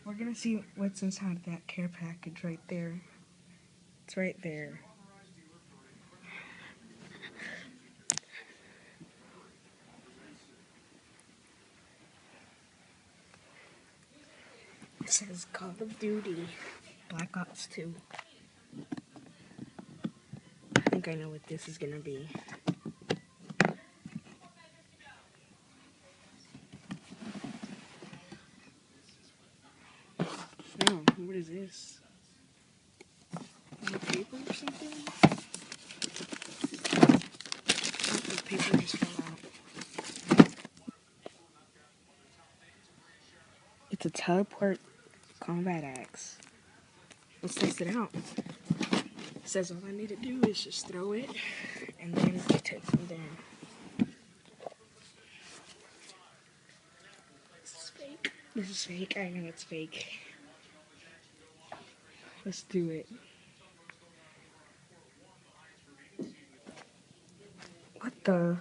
We're gonna see what's inside that care package right there. It's right there. It says Call of Duty, Black Ops 2. I think I know what this is gonna be. No, what is this? Is it paper or something? Oh, the paper just fell out. It's a teleport combat axe. Let's test it out. It says all I need to do is just throw it, and then take it from there. This is fake. This is fake. I know it's fake. Let's do it. What the?